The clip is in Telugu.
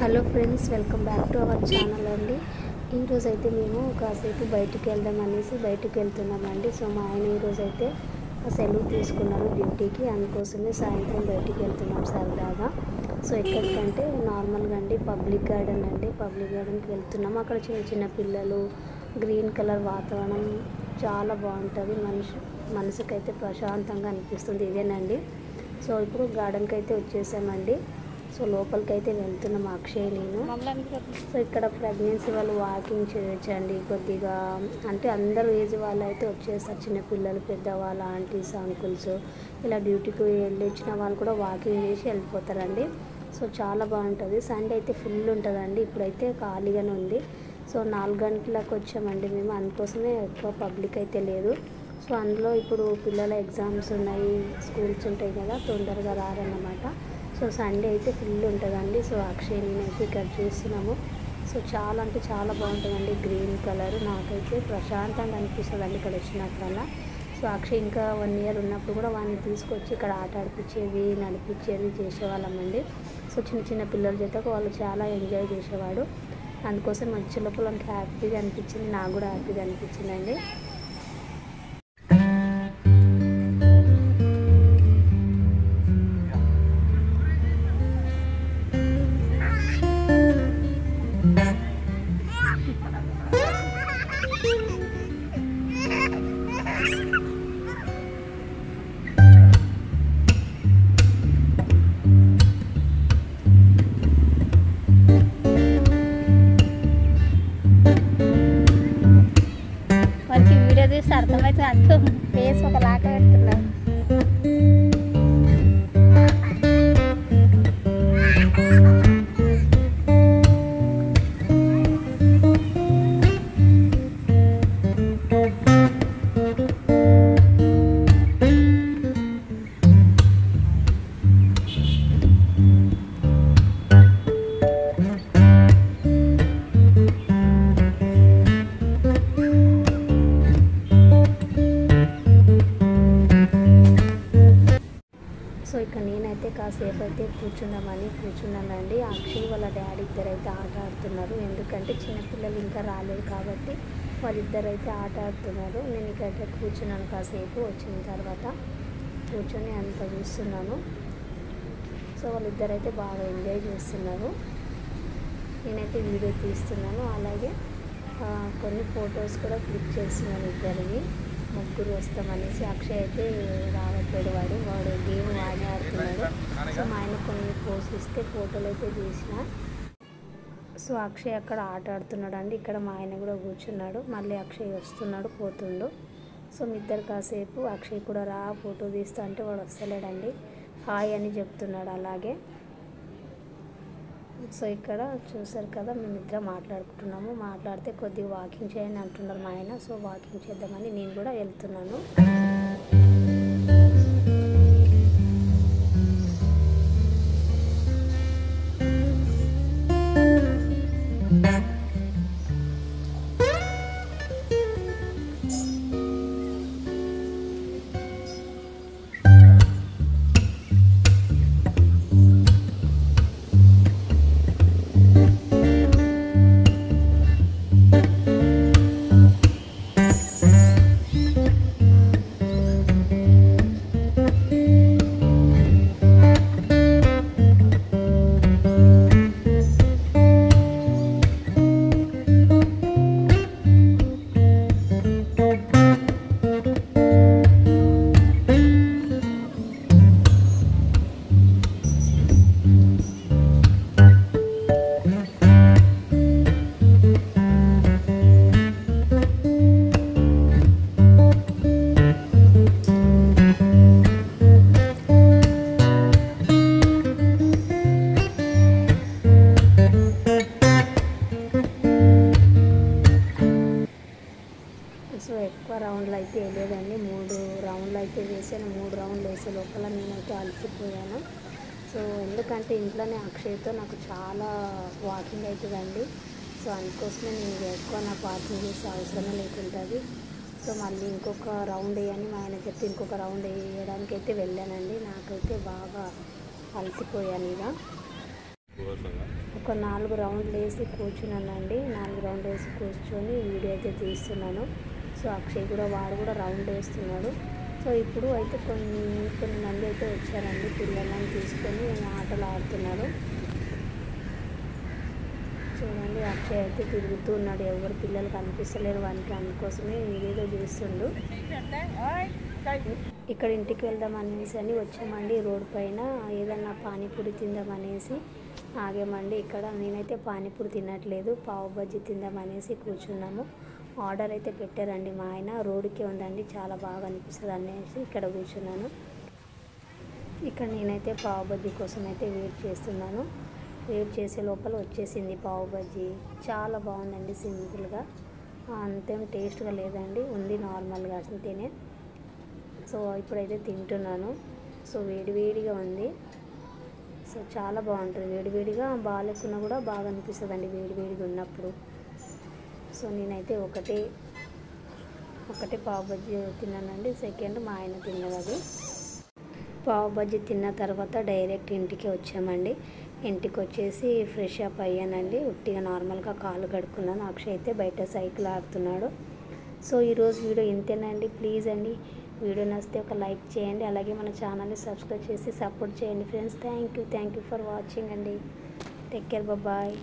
Hello friends, welcome back to our channel అండి. ఈరోజు అయితే మేము కాసేపు బయటికి వెళ్దాం అనేసి బయటికి వెళ్తున్నామండి. సో మా ఆయన ఈరోజు అయితే సెలవు తీసుకున్నారు డ్యూటీకి, అందుకోసమే సాయంత్రం బయటికి వెళ్తున్నాం సరదాగా. సో ఎక్కడికంటే నార్మల్గా అండి పబ్లిక్ గార్డెన్ అండి, పబ్లిక్ గార్డెన్కి వెళ్తున్నాం. అక్కడ చిన్న చిన్న పిల్లలు, గ్రీన్ కలర్ వాతావరణం చాలా బాగుంటుంది. మనసుకైతే ప్రశాంతంగా అనిపిస్తుంది. ఇదేనండి. సో ఇప్పుడు గార్డెన్కి అయితే వచ్చేసామండి. సో లోపలికి అయితే వెళ్తున్నాం అక్షయ్ నేను. సో ఇక్కడ ప్రెగ్నెన్సీ వాళ్ళు వాకింగ్ చేయొచ్చండి కొద్దిగా, అంటే అందరూ ఏజ్ వాళ్ళు అయితే వచ్చేస్తారు. చిన్నపిల్లలు, పెద్దవాళ్ళు, ఆంటీస్, అంకుల్స్, ఇలా డ్యూటీకి వెళ్ళి వచ్చిన వాళ్ళు కూడా వాకింగ్ చేసి వెళ్ళిపోతారండి. సో చాలా బాగుంటుంది. సండే అయితే ఫుల్ ఉంటుందండి. ఇప్పుడైతే ఖాళీగానే ఉంది. సో 4 గంటలకు వచ్చామండి మేము, అందుకోసమే ఎక్కువ పబ్లిక్ అయితే లేదు. సో అందులో ఇప్పుడు పిల్లల ఎగ్జామ్స్ ఉన్నాయి, స్కూల్స్ ఉంటాయి కదా, తొందరగా రారన్నమాట. సో సండే అయితే ఫుల్ ఉంటుందండి. సో అక్షయ్ నేనైతే ఇక్కడ చూస్తున్నాము. సో చాలా అంటే చాలా బాగుంటుందండి. గ్రీన్ కలర్ నాకైతే ప్రశాంతంగా అనిపిస్తుంది అండి ఇక్కడ వచ్చినప్పుడల్లా. సో అక్షయ్ ఇంకా 1 ఇయర్ ఉన్నప్పుడు కూడా వాడిని తీసుకొచ్చి ఇక్కడ ఆట ఆడిపించేది, నడిపించేది చేసేవాళ్ళమండి. సో చిన్న చిన్న పిల్లల చేత వాళ్ళు చాలా ఎంజాయ్ చేసేవాడు. అందుకోసం వచ్చే లోపల మనకి హ్యాపీగా అనిపించింది, నాకు కూడా హ్యాపీగా అనిపించిందండి. వారికి వీడియో చూస్తే అర్థమవుతుంది, అంటూ ఫేస్ ఒక లాగా పెడుతున్నారు. సో ఇక నేనైతే కాసేపు అయితే కూర్చున్నానండి. అక్షయ్ వాళ్ళ డాడీ ఇద్దరైతే ఆట ఆడుతున్నారు. ఎందుకంటే చిన్నపిల్లలు ఇంకా రాలేదు కాబట్టి వాళ్ళిద్దరైతే ఆట ఆడుతున్నారు. నేను ఇక్కడ కూర్చున్నాను కాసేపు. వచ్చిన తర్వాత కూర్చొని అంత చూస్తున్నాను. సో వాళ్ళిద్దరైతే బాగా ఎంజాయ్ చేస్తున్నారు. నేనైతే వీడియో తీస్తున్నాను, అలాగే కొన్ని ఫొటోస్ కూడా క్లిక్ చేస్తున్నాను. ఇద్దరివి ముగ్గురు వస్తామనేసి. అక్షయ్ అయితే రావట్లేదు, వాడు గేమ్ వాడే ఆడుతున్నాడు. సో మా ఆయన కొన్ని పోస్ట్ ఇస్తే ఫోటోలు అయితే తీసిన. సో అక్షయ్ అక్కడ ఆట ఆడుతున్నాడు అండి. ఇక్కడ మా ఆయన కూడా కూర్చున్నాడు. మళ్ళీ అక్షయ్ వస్తున్నాడు, పోతుండు. సో మీ ఇద్దరు కాసేపు అక్షయ్ కూడా రా ఫోటో తీస్తా అంటే వాడు వస్తలేడండి. హాయ్ అని చెప్తున్నాడు అలాగే. సో ఇక్కడ చూసారు కదా, మేమిద్దరం మాట్లాడితే కొద్దిగా వాకింగ్ చేయని అంటున్నారు మా ఆయన. సో వాకింగ్ చేద్దామని నేను కూడా వెళ్తున్నాను. సో ఎక్కువ రౌండ్లు అయితే వేయలేదండి, 3 రౌండ్లు అయితే వేసాను. 3 రౌండ్లు వేసే లోపల నేనైతే అలసిపోయాను. సో ఎందుకంటే ఇంట్లోనే అక్షయ్తో నాకు చాలా వాకింగ్ అవుతుందండి. సో అందుకోసమే నేను ఎక్కువ నాకు వాకింగ్ చేసే అవసరమే లేకుంటుంది. సో మళ్ళీ ఇంకొక రౌండ్ వేయని మా ఆయన చెప్తే ఇంకొక రౌండ్ వేయడానికి అయితే వెళ్ళానండి. నాకైతే బాగా అలసిపోయాను. ఇక ఒక 4 రౌండ్లు వేసి కూర్చున్నానండి. 4 రౌండ్లు వేసి కూర్చొని వీడియో అయితే తీస్తున్నాను. సో అక్షయ్ కూడా వాడు కూడా రౌండ్ వేస్తున్నాడు. సో ఇప్పుడు అయితే కొన్ని మంది అయితే వచ్చారండి. పిల్లలను తీసుకొని ఆటలు ఆడుతున్నాడు. చూడండి అక్షయ్ అయితే తిరుగుతూ ఉన్నాడు. ఎవరు పిల్లలు కనిపిస్తలేరు వానికి, అందుకోసమే ఏదేదో చేస్తుండు. ఇక్కడ ఇంటికి వెళ్దాం అనేసి అని వచ్చామండి. రోడ్ పైన ఏదన్నా పానీపూరి తిందామనేసి ఆగామండి. ఇక్కడ నేనైతే పానీపూరి తినట్లేదు, పావు బజ్జీ తిందామనేసి కూర్చున్నాము. ఆర్డర్ అయితే పెట్టారండి మా ఆయన. రోడ్డుకే ఉందండి, చాలా బాగా అనిపిస్తుంది అనేసి ఇక్కడ కూర్చున్నాను. ఇక్కడ నేనైతే పావు బజ్జీ కోసం అయితే వెయిట్ చేస్తున్నాను. వెయిట్ చేసే లోపల వచ్చేసింది పావు బజ్జీ. చాలా బాగుందండి, సింపుల్గా, అంతేం టేస్ట్గా లేదండి, ఉంది నార్మల్గా అంతేనే. సో ఇప్పుడైతే తింటున్నాను. సో వేడివేడిగా ఉంది. సో చాలా బాగుంటుంది వేడివేడిగా, బాగాలేకున్నా కూడా బాగా అనిపిస్తుంది అండి వేడివేడిగా ఉన్నప్పుడు. సో నేనైతే ఒకటే పావు బజ్జీ తిన్నానండి. సెకండ్ మా ఆయన తిన్నది. అది పావు బజ్జీ తిన్న తర్వాత డైరెక్ట్ ఇంటికి వచ్చామండి. ఇంటికి వచ్చేసి ఫ్రెష్ అప్ అయ్యానండి. ఉట్టిగా నార్మల్గా కాళ్ళు కడుక్కున్నాను. అక్షయ్ అయితే బయట సైకిల్ ఆడుతున్నాడు. సో ఈరోజు వీడియో ఇంతేనండి. ప్లీజ్ అండి, వీడియో నచ్చితే ఒక లైక్ చేయండి, అలాగే మన ఛానల్ని సబ్స్క్రైబ్ చేసి సపోర్ట్ చేయండి friends. Thank you for watching అండి. Take care, bye.